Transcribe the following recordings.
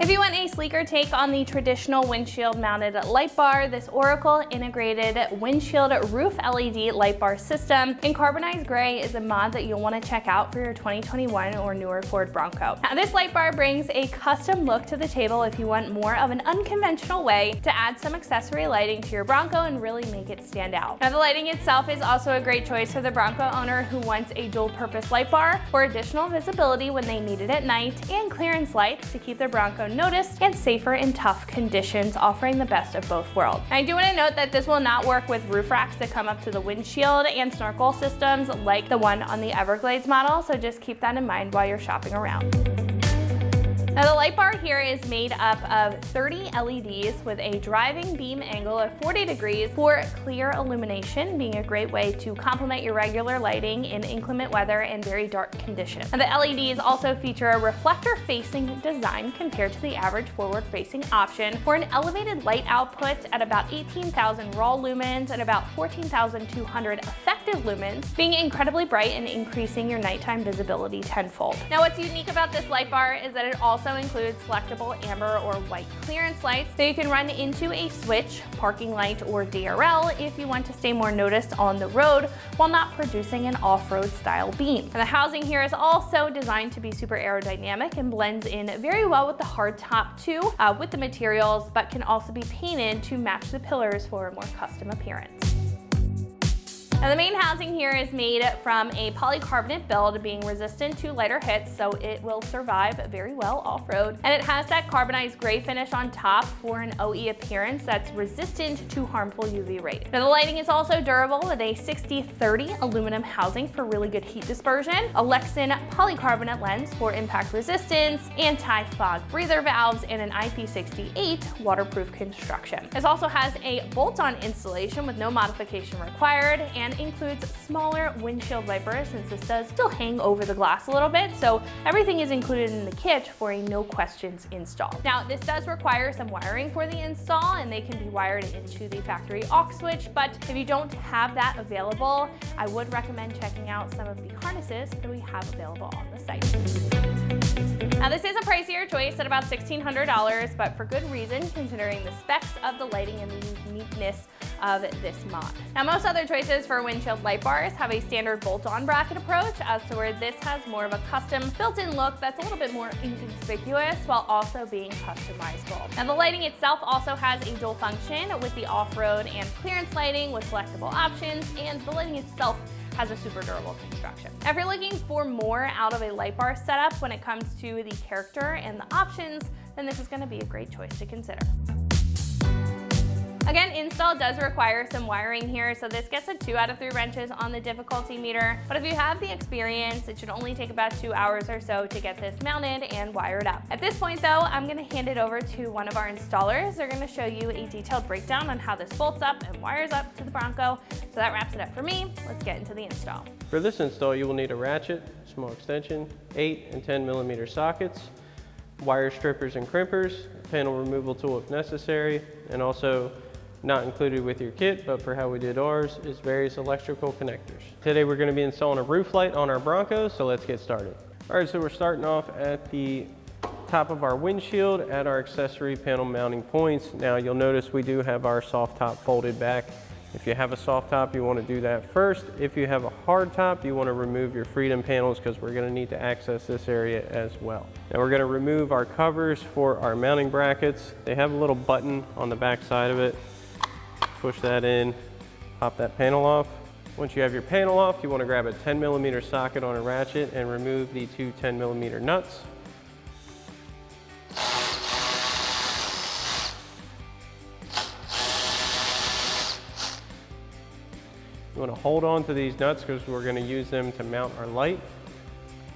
If you want a sleeker take on the traditional windshield mounted light bar, this Oracle integrated windshield roof LED light bar system in carbonized gray is a mod that you'll want to check out for your 2021 or newer Ford Bronco. Now, this light bar brings a custom look to the table if you want more of an unconventional way to add some accessory lighting to your Bronco and really make it stand out. Now, the lighting itself is also a great choice for the Bronco owner who wants a dual purpose light bar for additional visibility when they need it at night and clearance lights to keep their Bronco noticed and safer in tough conditions, offering the best of both worlds. I do want to note that this will not work with roof racks that come up to the windshield and snorkel systems like the one on the Everglades model, so just keep that in mind while you're shopping around. Now, the light bar here is made up of 30 LEDs with a driving beam angle of 40 degrees for clear illumination, being a great way to complement your regular lighting in inclement weather and very dark conditions. And the LEDs also feature a reflector-facing design compared to the average forward-facing option for an elevated light output at about 18,000 raw lumens and about 14,200 effective lumens, being incredibly bright and increasing your nighttime visibility tenfold. Now, what's unique about this light bar is that it also includes selectable amber or white clearance lights that you can run into a switch, parking light, or DRL if you want to stay more noticed on the road while not producing an off-road style beam. And the housing here is also designed to be super aerodynamic and blends in very well with the hard top too, with the materials, but can also be painted to match the pillars for a more custom appearance. Now, the main housing here is made from a polycarbonate build, being resistant to lighter hits, so it will survive very well off-road. And it has that carbonized gray finish on top for an OE appearance that's resistant to harmful UV rays. Now, the lighting is also durable with a 60-30 aluminum housing for really good heat dispersion, a Lexan polycarbonate lens for impact resistance, anti-fog breather valves, and an IP68 waterproof construction. This also has a bolt-on installation with no modification required, and includes smaller windshield wipers since this does still hang over the glass a little bit, so everything is included in the kit for a no questions install. Now, this does require some wiring for the install, and they can be wired into the factory aux switch, but if you don't have that available, I would recommend checking out some of the harnesses that we have available on the site. Now, this is a pricier choice at about $1,600, but for good reason considering the specs of the lighting and the uniqueness of this mod. Now, most other choices for windshield light bars have a standard bolt-on bracket approach, as to where this has more of a custom built-in look that's a little bit more inconspicuous while also being customizable. Now, the lighting itself also has a dual function with the off-road and clearance lighting with selectable options, and the lighting itself has a super durable construction. Now, if you're looking for more out of a light bar setup when it comes to the character and the options, then this is going to be a great choice to consider. Again, install does require some wiring here, so this gets a 2 out of 3 wrenches on the difficulty meter, but if you have the experience, it should only take about 2 hours or so to get this mounted and wired up. At this point though, I'm going to hand it over to one of our installers. They're going to show you a detailed breakdown on how this bolts up and wires up to the Bronco. So that wraps it up for me. Let's get into the install. For this install, you will need a ratchet, small extension, 8 and 10 millimeter sockets, wire strippers and crimpers, a panel removal tool if necessary, and also not included with your kit, but for how we did ours, is various electrical connectors. Today we're going to be installing a roof light on our Bronco, so let's get started. All right, so we're starting off at the top of our windshield at our accessory panel mounting points. Now, you'll notice we do have our soft top folded back. If you have a soft top, you want to do that first. If you have a hard top, you want to remove your freedom panels because we're going to need to access this area as well. Now, we're going to remove our covers for our mounting brackets. They have a little button on the back side of it. Push that in, pop that panel off. Once you have your panel off, you want to grab a 10 millimeter socket on a ratchet and remove the 2 10 millimeter nuts. You want to hold on to these nuts because we're going to use them to mount our light.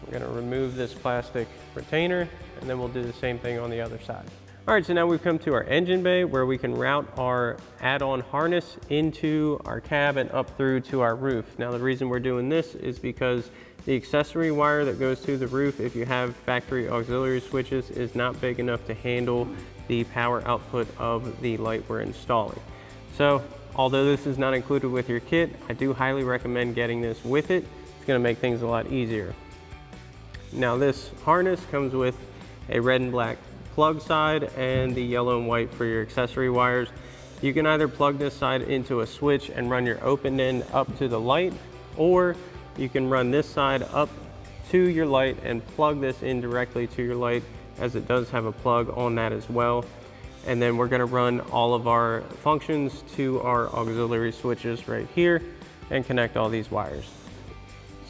We're going to remove this plastic retainer, and then we'll do the same thing on the other side. All right, so now we've come to our engine bay where we can route our add-on harness into our cab and up through to our roof. Now, the reason we're doing this is because the accessory wire that goes to the roof, if you have factory auxiliary switches, is not big enough to handle the power output of the light we're installing. So, although this is not included with your kit, I do highly recommend getting this with it. It's going to make things a lot easier. Now, this harness comes with a red and black plug side and the yellow and white for your accessory wires. You can either plug this side into a switch and run your open end up to the light, or you can run this side up to your light and plug this in directly to your light, as it does have a plug on that as well. And then we're going to run all of our functions to our auxiliary switches right here and connect all these wires.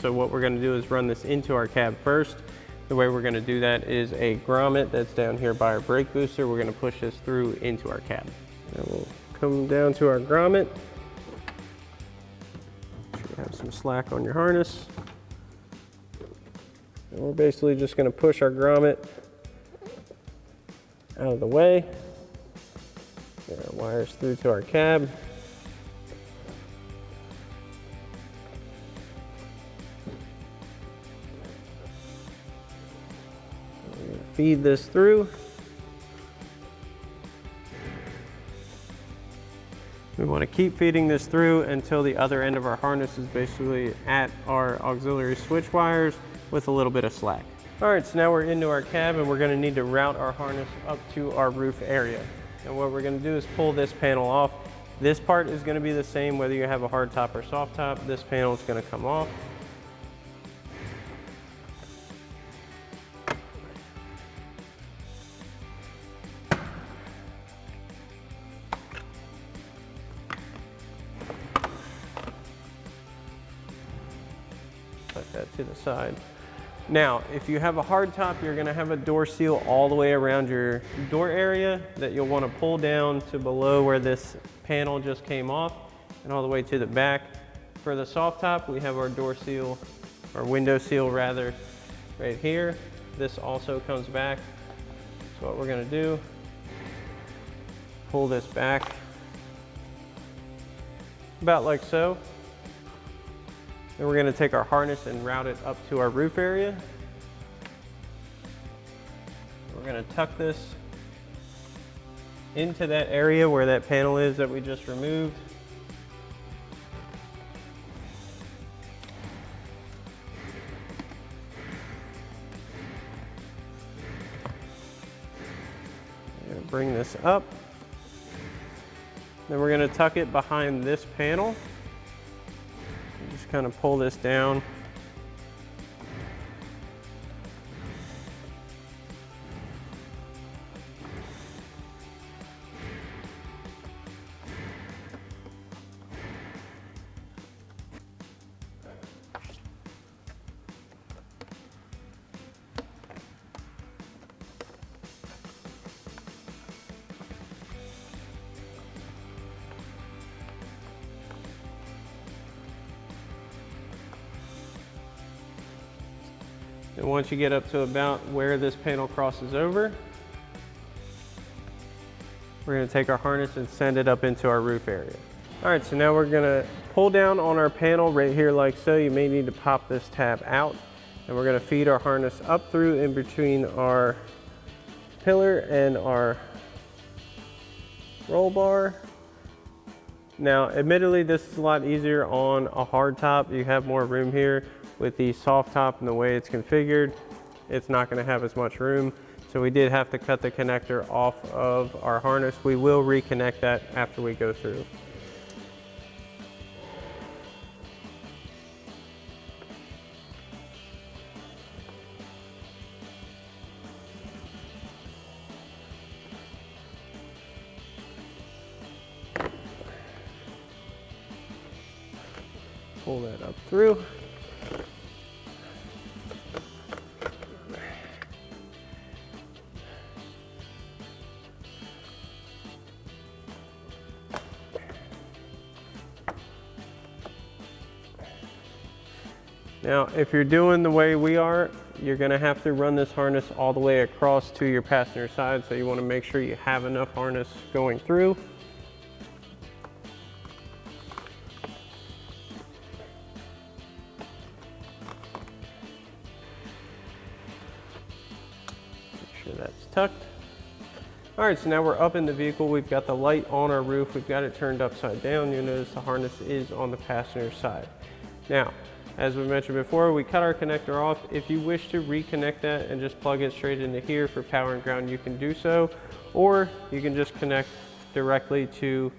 So what we're going to do is run this into our cab first. The way we're going to do that is a grommet that's down here by our brake booster. We're going to push this through into our cab. And we'll come down to our grommet. Should have some slack on your harness. And we're basically just going to push our grommet out of the way. Get our wires through to our cab. We're going to feed this through. We want to keep feeding this through until the other end of our harness is basically at our auxiliary switch wires with a little bit of slack. All right, so now we're into our cab and we're going to need to route our harness up to our roof area. And what we're going to do is pull this panel off. This part is going to be the same whether you have a hard top or soft top. This panel is going to come off. Put that to the side. Now, if you have a hard top, you're going to have a door seal all the way around your door area that you'll want to pull down to below where this panel just came off and all the way to the back. For the soft top, we have our door seal, or window seal rather, right here. This also comes back. So what we're going to do, pull this back about like so. Then we're going to take our harness and route it up to our roof area. We're going to tuck this into that area where that panel is that we just removed. We're going to bring this up. Then we're going to tuck it behind this panel. Just kind of pull this down. And once you get up to about where this panel crosses over, we're going to take our harness and send it up into our roof area. All right, so now we're going to pull down on our panel right here like so. You may need to pop this tab out, and we're going to feed our harness up through in between our pillar and our roll bar. Now, admittedly, this is a lot easier on a hard top. You have more room here. With the soft top and the way it's configured, it's not going to have as much room. So we did have to cut the connector off of our harness. We will reconnect that after we go through. Pull that up through. Now, if you're doing the way we are, you're going to have to run this harness all the way across to your passenger side, so you want to make sure you have enough harness going through. Make sure that's tucked. All right, so now we're up in the vehicle. We've got the light on our roof. We've got it turned upside down. You'll notice the harness is on the passenger side. Now, As we mentioned before, we cut our connector off. If you wish to reconnect that and just plug it straight into here for power and ground, you can do so, or you can just connect directly to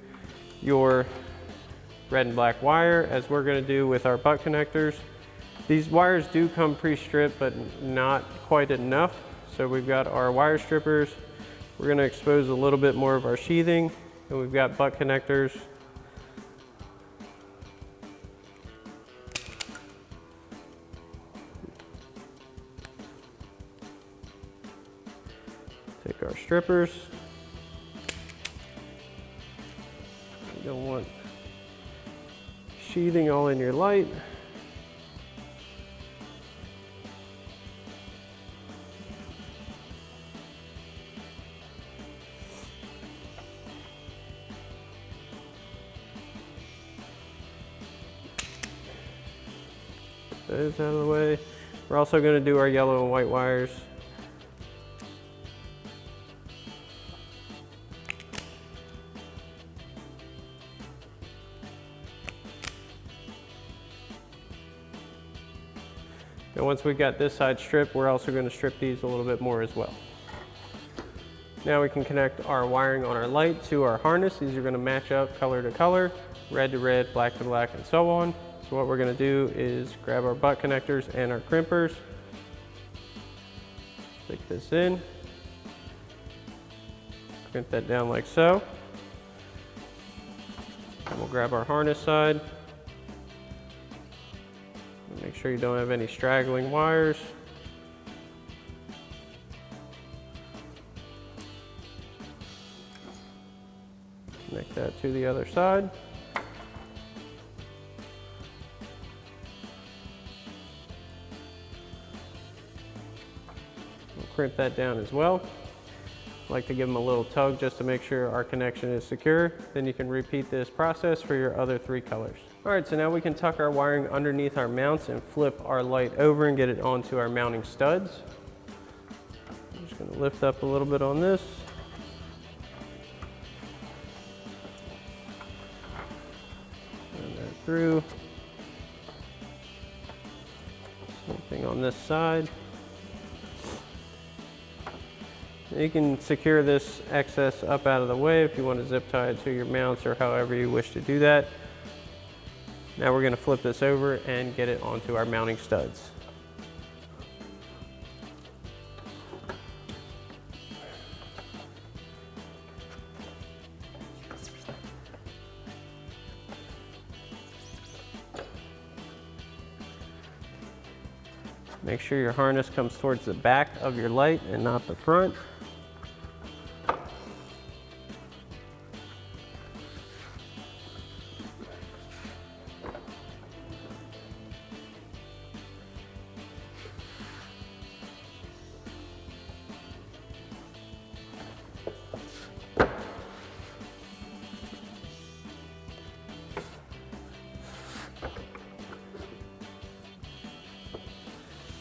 your red and black wire, as we're going to do with our butt connectors. These wires do come pre-stripped, but not quite enough. So we've got our wire strippers. We're going to expose a little bit more of our sheathing, and we've got butt connectors. Take our strippers. You don't want sheathing all in your light. Those out of the way. We're also going to do our yellow and white wires. And once we got this side stripped, we're also going to strip these a little bit more as well. Now we can connect our wiring on our light to our harness. These are going to match up color to color, red to red, black to black, and so on. So what we're going to do is grab our butt connectors and our crimpers, stick this in, crimp that down like so, and we'll grab our harness side. Make sure you don't have any straggling wires. Connect that to the other side. We'll crimp that down as well. I like to give them a little tug just to make sure our connection is secure. Then you can repeat this process for your other 3 colors. All right, so now we can tuck our wiring underneath our mounts and flip our light over and get it onto our mounting studs. I'm just going to lift up a little bit on this. Run that through. Same thing on this side. You can secure this excess up out of the way if you want to zip tie it to your mounts or however you wish to do that. Now we're going to flip this over and get it onto our mounting studs. Make sure your harness comes towards the back of your light and not the front.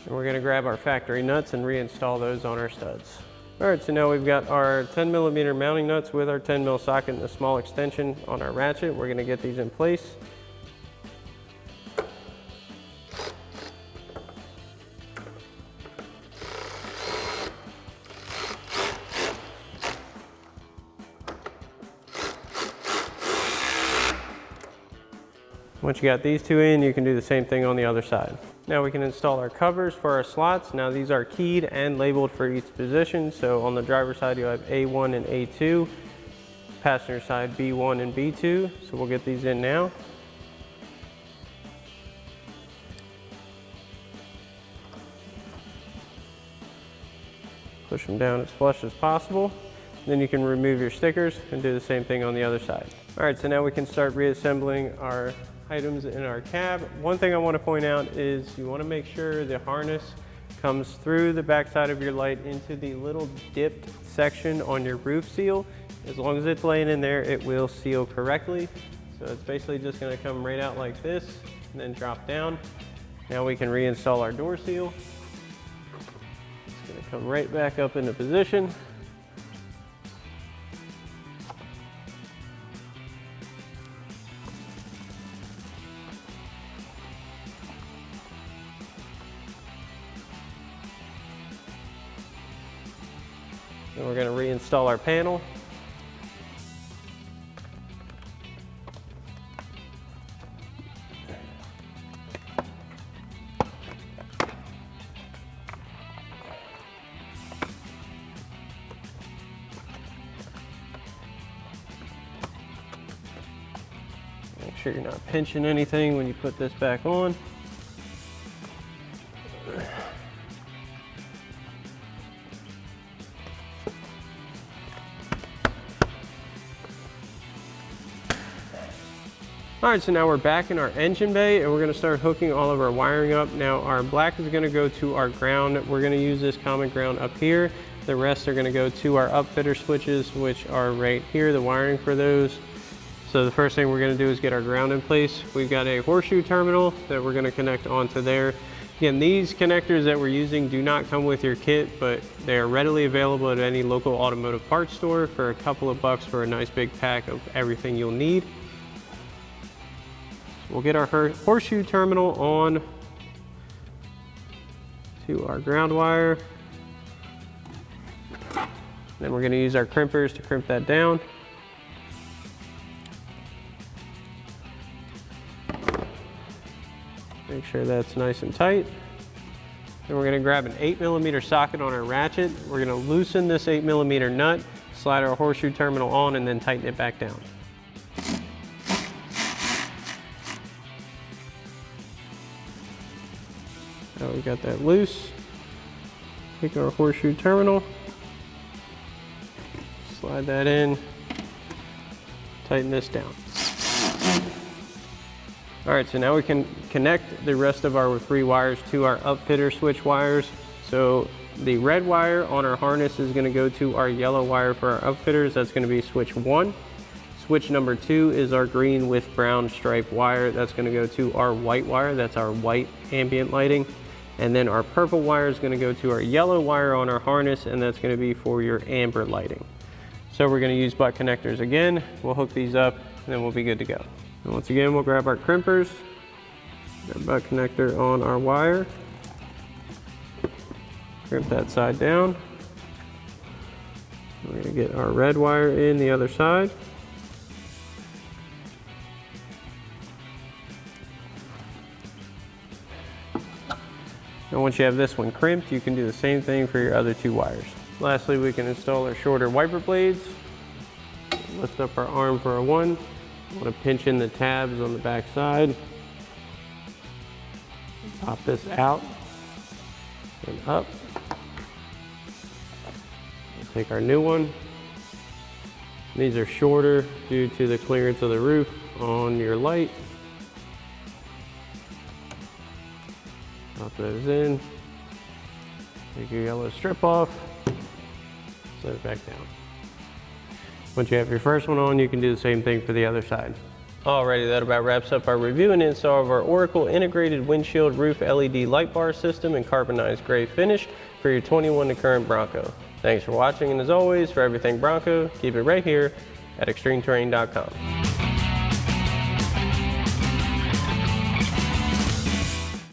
And we're going to grab our factory nuts and reinstall those on our studs. All right, so now we've got our 10mm mounting nuts with our 10mm socket and a small extension on our ratchet. We're going to get these in place. Once you got these 2 in, you can do the same thing on the other side. Now we can install our covers for our slots. Now these are keyed and labeled for each position. So on the driver's side, you have A1 and A2. Passenger side, B1 and B2. So we'll get these in now. Push them down as flush as possible. Then you can remove your stickers and do the same thing on the other side. All right, so now we can start reassembling our items in our cab. One thing I want to point out is you want to make sure the harness comes through the back side of your light into the little dipped section on your roof seal. As long as it's laying in there, it will seal correctly. So it's basically just going to come right out like this and then drop down. Now we can reinstall our door seal. It's going to come right back up into position. And we're going to reinstall our panel. Make sure you're not pinching anything when you put this back on. All right, so now we're back in our engine bay and we're gonna start hooking all of our wiring up. Now our black is gonna go to our ground. We're gonna use this common ground up here. The rest are gonna go to our upfitter switches, which are right here, the wiring for those. So the first thing we're gonna do is get our ground in place. We've got a horseshoe terminal that we're gonna connect onto there. Again, these connectors that we're using do not come with your kit, but they are readily available at any local automotive parts store for a couple of bucks for a nice big pack of everything you'll need. We'll get our horseshoe terminal on to our ground wire. Then we're going to use our crimpers to crimp that down. Make sure that's nice and tight. Then we're going to grab an 8mm socket on our ratchet. We're going to loosen this 8mm nut, slide our horseshoe terminal on, and then tighten it back down. Now we've got that loose. Take our horseshoe terminal, slide that in, tighten this down. All right, so now we can connect the rest of our 3 wires to our upfitter switch wires. So the red wire on our harness is gonna go to our yellow wire for our upfitters. That's gonna be switch 1. Switch number 2 is our green with brown stripe wire. That's gonna go to our white wire. That's our white ambient lighting. And then our purple wire is going to go to our yellow wire on our harness, and that's going to be for your amber lighting. So we're going to use butt connectors again. We'll hook these up, and then we'll be good to go. And once again, we'll grab our crimpers, our butt connector on our wire, crimp that side down. We're going to get our red wire in the other side. And once you have this one crimped, you can do the same thing for your other 2 wires. Lastly, we can install our shorter wiper blades. Lift up our arm for our 1. Want to pinch in the tabs on the back side. Pop this out and up. We'll take our new one. These are shorter due to the clearance of the roof on your light. Pop those in, take your yellow strip off, set it back down. Once you have your first one on, you can do the same thing for the other side. Alrighty, that about wraps up our review and install of our Oracle integrated windshield roof LED light bar system in carbonized gray finish for your 21 to current Bronco. Thanks for watching, and as always, for everything Bronco, keep it right here at ExtremeTerrain.com.